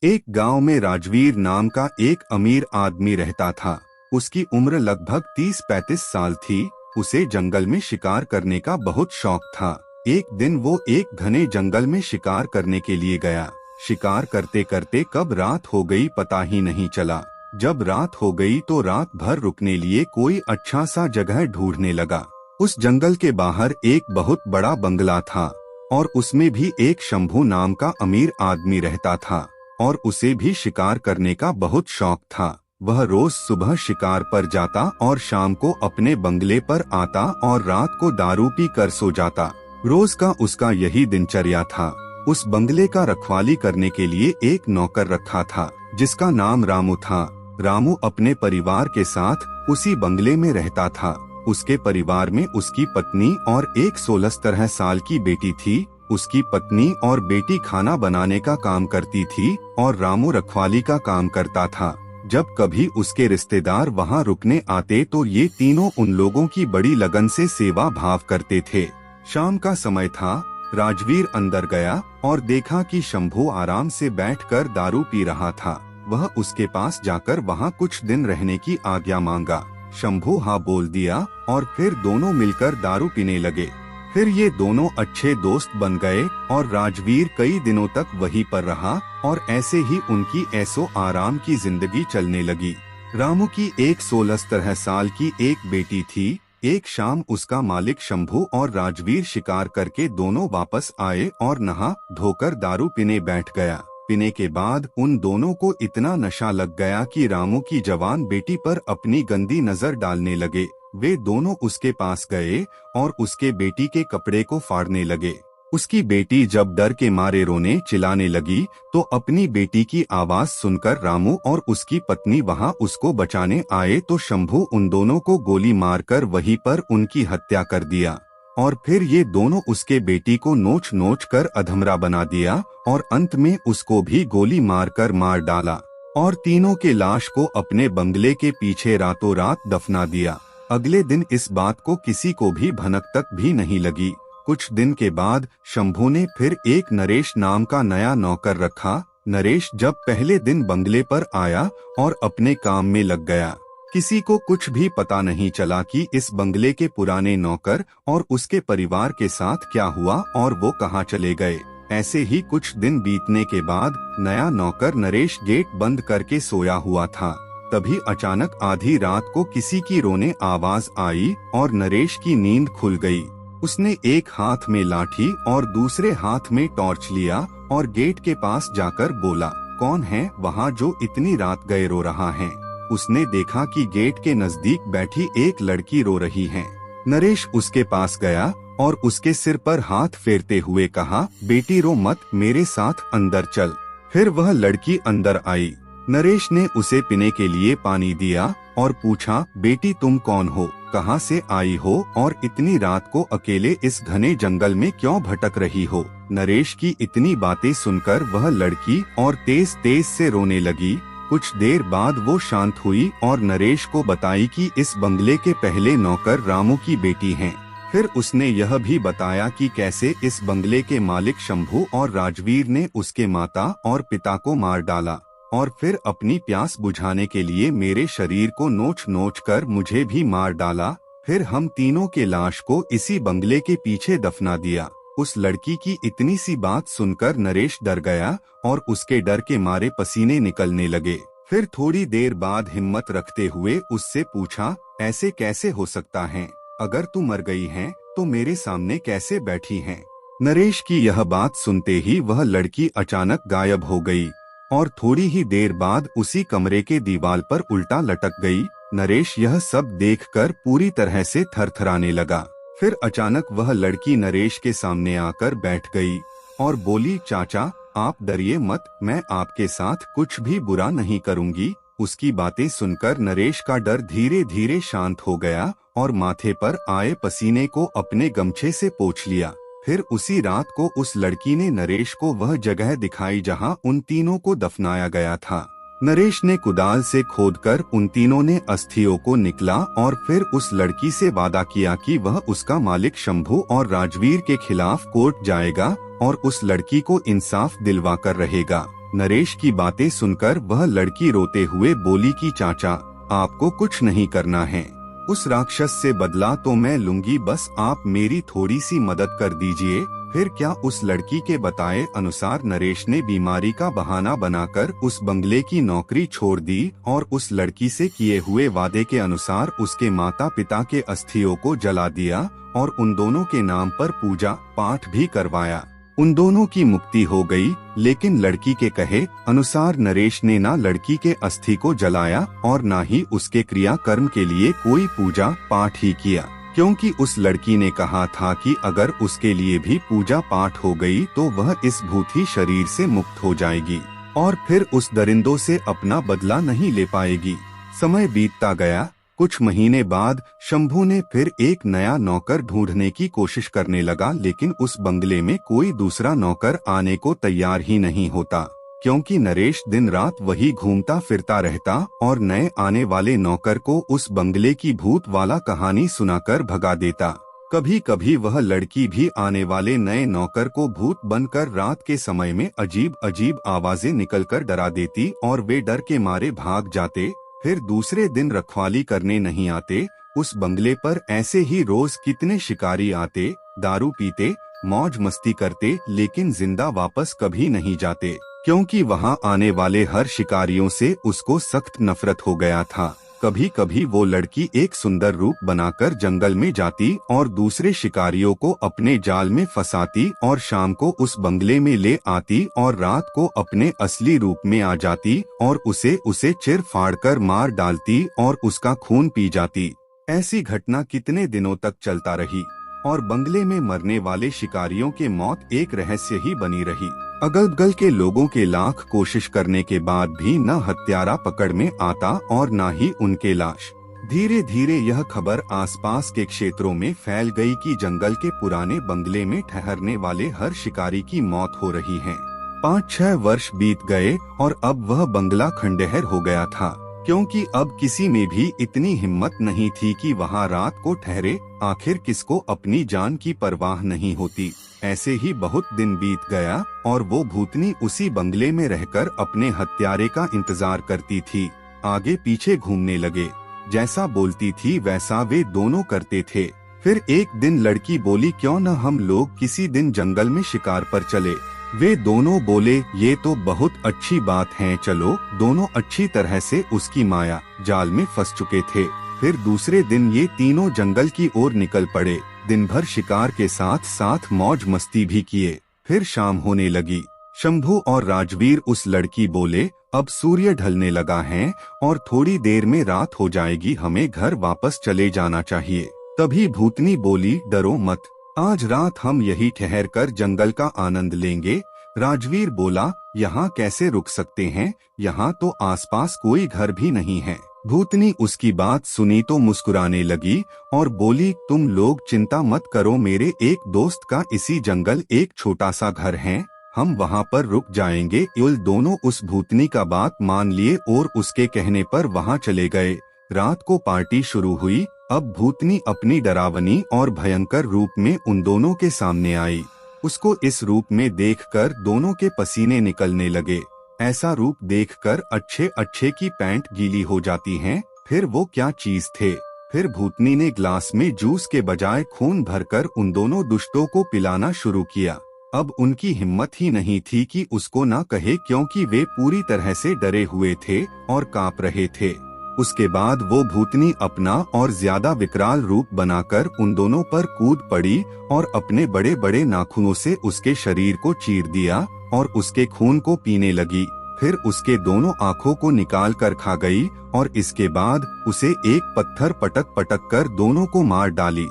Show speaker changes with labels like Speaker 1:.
Speaker 1: एक गांव में राजवीर नाम का एक अमीर आदमी रहता था। उसकी उम्र लगभग 30-35 साल थी। उसे जंगल में शिकार करने का बहुत शौक था। एक दिन वो एक घने जंगल में शिकार करने के लिए गया। शिकार करते करते कब रात हो गई पता ही नहीं चला। जब रात हो गई तो रात भर रुकने लिए कोई अच्छा सा जगह ढूंढने लगा। उस जंगल के बाहर एक बहुत बड़ा बंगला था और उसमें भी एक शंभू नाम का अमीर आदमी रहता था और उसे भी शिकार करने का बहुत शौक था। वह रोज सुबह शिकार पर जाता और शाम को अपने बंगले पर आता और रात को दारू पी कर सो जाता। रोज का उसका यही दिनचर्या था। उस बंगले का रखवाली करने के लिए एक नौकर रखा था जिसका नाम रामू था। रामू अपने परिवार के साथ उसी बंगले में रहता था। उसके परिवार में उसकी पत्नी और एक 16 साल की बेटी थी। उसकी पत्नी और बेटी खाना बनाने का काम करती थी और रामू रखवाली का काम करता था। जब कभी उसके रिश्तेदार वहां रुकने आते तो ये तीनों उन लोगों की बड़ी लगन से सेवा भाव करते थे। शाम का समय था। राजवीर अंदर गया और देखा कि शंभू आराम से बैठकर दारू पी रहा था। वह उसके पास जाकर वहां कुछ दिन रहने की आज्ञा मांगा। शंभू हाँ बोल दिया और फिर दोनों मिलकर दारू पीने लगे। फिर ये दोनों अच्छे दोस्त बन गए और राजवीर कई दिनों तक वहीं पर रहा और ऐसे ही उनकी ऐसो आराम की जिंदगी चलने लगी। रामू की एक 16 साल की एक बेटी थी। एक शाम उसका मालिक शंभू और राजवीर शिकार करके दोनों वापस आए और नहा धोकर दारू पीने बैठ गया। पीने के बाद उन दोनों को इतना नशा लग गया कि रामू की जवान बेटी पर अपनी गंदी नजर डालने लगे। वे दोनों उसके पास गए और उसके बेटी के कपड़े को फाड़ने लगे। उसकी बेटी जब डर के मारे रोने चिल्लाने लगी तो अपनी बेटी की आवाज सुनकर रामू और उसकी पत्नी वहां उसको बचाने आए तो शंभू उन दोनों को गोली मारकर वहीं पर उनकी हत्या कर दिया। और फिर ये दोनों उसके बेटी को नोच नोच कर अधमरा बना दिया और अंत में उसको भी गोली मारकर मार डाला और तीनों के लाश को अपने बंगले के पीछे रातों रात दफना दिया। अगले दिन इस बात को किसी को भी भनक तक भी नहीं लगी। कुछ दिन के बाद शंभू ने फिर एक नरेश नाम का नया नौकर रखा। नरेश जब पहले दिन बंगले पर आया और अपने काम में लग गया। किसी को कुछ भी पता नहीं चला कि इस बंगले के पुराने नौकर और उसके परिवार के साथ क्या हुआ और वो कहाँ चले गए। ऐसे ही कुछ दिन बीतने के बाद नया नौकर नरेश गेट बंद करके सोया हुआ था। तभी अचानक आधी रात को किसी की रोने आवाज आई और नरेश की नींद खुल गई। उसने एक हाथ में लाठी और दूसरे हाथ में टॉर्च लिया और गेट के पास जाकर बोला, कौन है वहाँ जो इतनी रात गए रो रहा है। उसने देखा कि गेट के नजदीक बैठी एक लड़की रो रही है। नरेश उसके पास गया और उसके सिर पर हाथ फेरते हुए कहा, बेटी रो मत, मेरे साथ अंदर चल। फिर वह लड़की अंदर आई। नरेश ने उसे पीने के लिए पानी दिया और पूछा, बेटी तुम कौन हो, कहाँ से आई हो और इतनी रात को अकेले इस घने जंगल में क्यों भटक रही हो। नरेश की इतनी बातें सुनकर वह लड़की और तेज तेज से रोने लगी। कुछ देर बाद वो शांत हुई और नरेश को बताई कि इस बंगले के पहले नौकर रामू की बेटी हैं। फिर उसने यह भी बताया कि कैसे इस बंगले के मालिक शंभू और राजवीर ने उसके माता और पिता को मार डाला और फिर अपनी प्यास बुझाने के लिए मेरे शरीर को नोच नोच कर मुझे भी मार डाला। फिर हम तीनों के लाश को इसी बंगले के पीछे दफना दिया। उस लड़की की इतनी सी बात सुनकर नरेश डर गया और उसके डर के मारे पसीने निकलने लगे। फिर थोड़ी देर बाद हिम्मत रखते हुए उससे पूछा, ऐसे कैसे हो सकता है, अगर तू मर गई है तो मेरे सामने कैसे बैठी है। नरेश की यह बात सुनते ही वह लड़की अचानक गायब हो गई और थोड़ी ही देर बाद उसी कमरे के दीवार पर उल्टा लटक गई। नरेश यह सब देखकर पूरी तरह से थरथराने लगा। फिर अचानक वह लड़की नरेश के सामने आकर बैठ गई और बोली, चाचा आप डरिए मत, मैं आपके साथ कुछ भी बुरा नहीं करूंगी। उसकी बातें सुनकर नरेश का डर धीरे धीरे शांत हो गया और माथे पर आए पसीने को अपने गमछे से पोंछ लिया। फिर उसी रात को उस लड़की ने नरेश को वह जगह दिखाई जहां उन तीनों को दफनाया गया था। नरेश ने कुदाल से खोदकर उन तीनों ने अस्थियों को निकला और फिर उस लड़की से वादा किया कि वह उसका मालिक शंभू और राजवीर के खिलाफ कोर्ट जाएगा और उस लड़की को इंसाफ दिलवा कर रहेगा। नरेश की बातें सुनकर वह लड़की रोते हुए बोली कि चाचा, आपको कुछ नहीं करना है। उस राक्षस से बदला तो मैं लूंगी, बस आप मेरी थोड़ी सी मदद कर दीजिए। फिर क्या उस लड़की के बताए अनुसार नरेश ने बीमारी का बहाना बनाकर उस बंगले की नौकरी छोड़ दी और उस लड़की से किए हुए वादे के अनुसार उसके माता पिता के अस्थियों को जला दिया और उन दोनों के नाम पर पूजा पाठ भी करवाया। उन दोनों की मुक्ति हो गई, लेकिन लड़की के कहे अनुसार नरेश ने ना लड़की के अस्थि को जलाया और ना ही उसके क्रिया कर्म के लिए कोई पूजा पाठ ही किया, क्योंकि उस लड़की ने कहा था कि अगर उसके लिए भी पूजा पाठ हो गई तो वह इस भूती शरीर से मुक्त हो जाएगी और फिर उस दरिंदों से अपना बदला नहीं ले पाएगी। समय बीतता गया। कुछ महीने बाद शंभू ने फिर एक नया नौकर ढूंढने की कोशिश करने लगा, लेकिन उस बंगले में कोई दूसरा नौकर आने को तैयार ही नहीं होता, क्योंकि नरेश दिन रात वही घूमता फिरता रहता और नए आने वाले नौकर को उस बंगले की भूत वाला कहानी सुनाकर भगा देता। कभी कभी वह लड़की भी आने वाले नए नौकर को भूत बनकर रात के समय में अजीब अजीब आवाजें निकलकर डरा देती और वे डर के मारे भाग जाते। फिर दूसरे दिन रखवाली करने नहीं आते। उस बंगले पर ऐसे ही रोज कितने शिकारी आते, दारू पीते, मौज मस्ती करते, लेकिन जिंदा वापस कभी नहीं जाते, क्योंकि वहां आने वाले हर शिकारियों से उसको सख्त नफरत हो गया था। कभी कभी वो लड़की एक सुंदर रूप बनाकर जंगल में जाती और दूसरे शिकारियों को अपने जाल में फंसाती और शाम को उस बंगले में ले आती और रात को अपने असली रूप में आ जाती और उसे चिर फाड़कर मार डालती और उसका खून पी जाती। ऐसी घटना कितने दिनों तक चलता रही और बंगले में मरने वाले शिकारियों के मौत एक रहस्य ही बनी रही। अगल बगल के लोगों के लाख कोशिश करने के बाद भी न हत्यारा पकड़ में आता और न ही उनके लाश। धीरे धीरे यह खबर आसपास के क्षेत्रों में फैल गई कि जंगल के पुराने बंगले में ठहरने वाले हर शिकारी की मौत हो रही है। 5-6 वर्ष बीत गए और अब वह बंगला खंडहर हो गया था, क्योंकि अब किसी में भी इतनी हिम्मत नहीं थी कि वहां रात को ठहरे। आखिर किसको अपनी जान की परवाह नहीं होती। ऐसे ही बहुत दिन बीत गया और वो भूतनी उसी बंगले में रहकर अपने हत्यारे का इंतजार करती थी। आगे पीछे घूमने लगे, जैसा बोलती थी वैसा वे दोनों करते थे। फिर एक दिन लड़की बोली, क्यों न हम लोग किसी दिन जंगल में शिकार पर चले। वे दोनों बोले, ये तो बहुत अच्छी बात है, चलो। दोनों अच्छी तरह से उसकी माया जाल में फंस चुके थे। फिर दूसरे दिन ये तीनों जंगल की ओर निकल पड़े। दिन भर शिकार के साथ साथ मौज मस्ती भी किए। फिर शाम होने लगी। शंभू और राजवीर उस लड़की बोले, अब सूर्य ढलने लगा है और थोड़ी देर में रात हो जाएगी, हमें घर वापस चले जाना चाहिए। तभी भूतनी बोली, डरो मत, आज रात हम यही ठहर कर जंगल का आनंद लेंगे। राजवीर बोला, यहाँ कैसे रुक सकते हैं, यहाँ तो आसपास कोई घर भी नहीं है। भूतनी उसकी बात सुनी तो मुस्कुराने लगी और बोली, तुम लोग चिंता मत करो, मेरे एक दोस्त का इसी जंगल एक छोटा सा घर है, हम वहाँ पर रुक जाएंगे। युल दोनों उस भूतनी का बात मान लिए और उसके कहने पर वहाँ चले गए। रात को पार्टी शुरू हुई। अब भूतनी अपनी डरावनी और भयंकर रूप में उन दोनों के सामने आई। उसको इस रूप में देखकर दोनों के पसीने निकलने लगे। ऐसा रूप देखकर अच्छे अच्छे की पैंट गीली हो जाती हैं। फिर वो क्या चीज थे। फिर भूतनी ने ग्लास में जूस के बजाय खून भरकर उन दोनों दुष्टों को पिलाना शुरू किया। अब उनकी हिम्मत ही नहीं थी कि उसको ना कहे, क्योंकि वे पूरी तरह से डरे हुए थे और कांप रहे थे। उसके बाद वो भूतनी अपना और ज्यादा विकराल रूप बनाकर उन दोनों पर कूद पड़ी और अपने बड़े बड़े नाखूनों से उसके शरीर को चीर दिया और उसके खून को पीने लगी। फिर उसके दोनों आँखों को निकाल कर खा गई और इसके बाद उसे एक पत्थर पटक पटक कर दोनों को मार डाली।